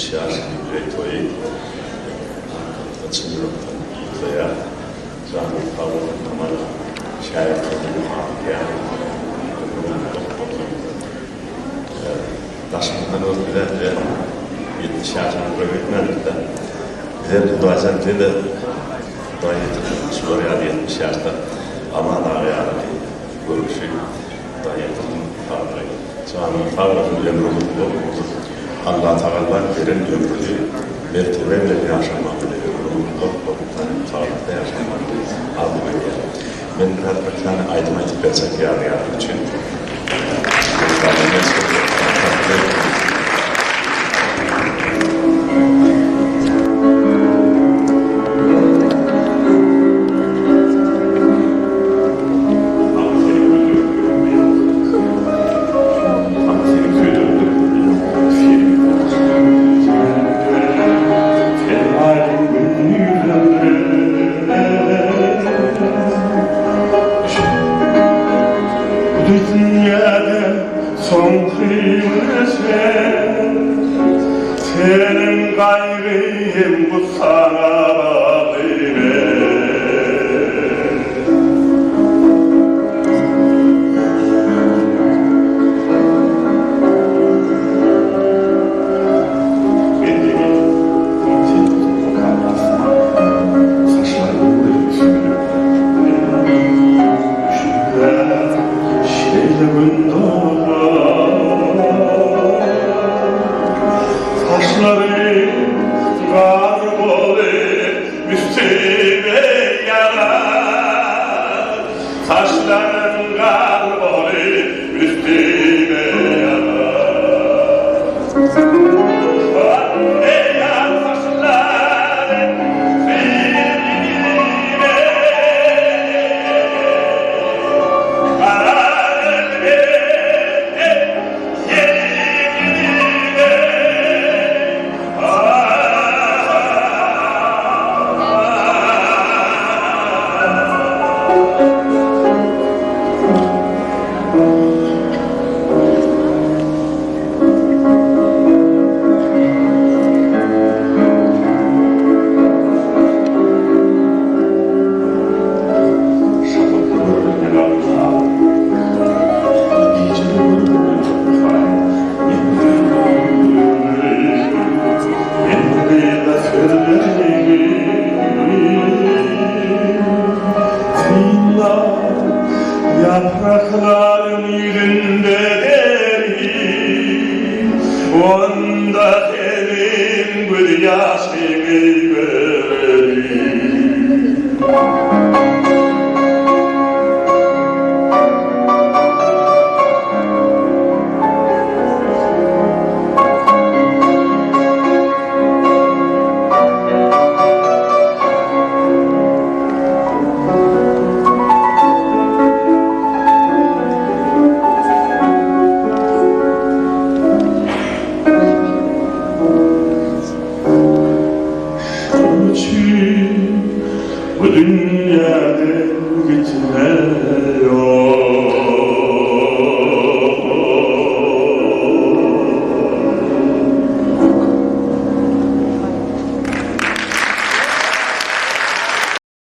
70 toyu açılmaktan veya zahmet kavramı tamamen şairlerinin yani taşımdan özgürlerce 70 yaşını bırakmadık da bize bazen de daha yetişmiş var yani 70 yaşta ama daha yani görüşü daha yetişmiş fabrikayı. Şu an fabrikanın ömrümüz bu. Allah Teala veren ömrünü mertebeyle yaşamak ömrümüz bu. Sağlıkta yaşamak almayı. Ben bir tane aydınlatıp versek yani için. Son kıymeşe senin gayrıyım bu sana bağlıyım. Saçları karbolu üstüme yanar, saçların karbolu üstüme yanar. Ey yar saçların filmine karar ver. Yaprakların yüzünde derim, onda senin göz yaşını görelim.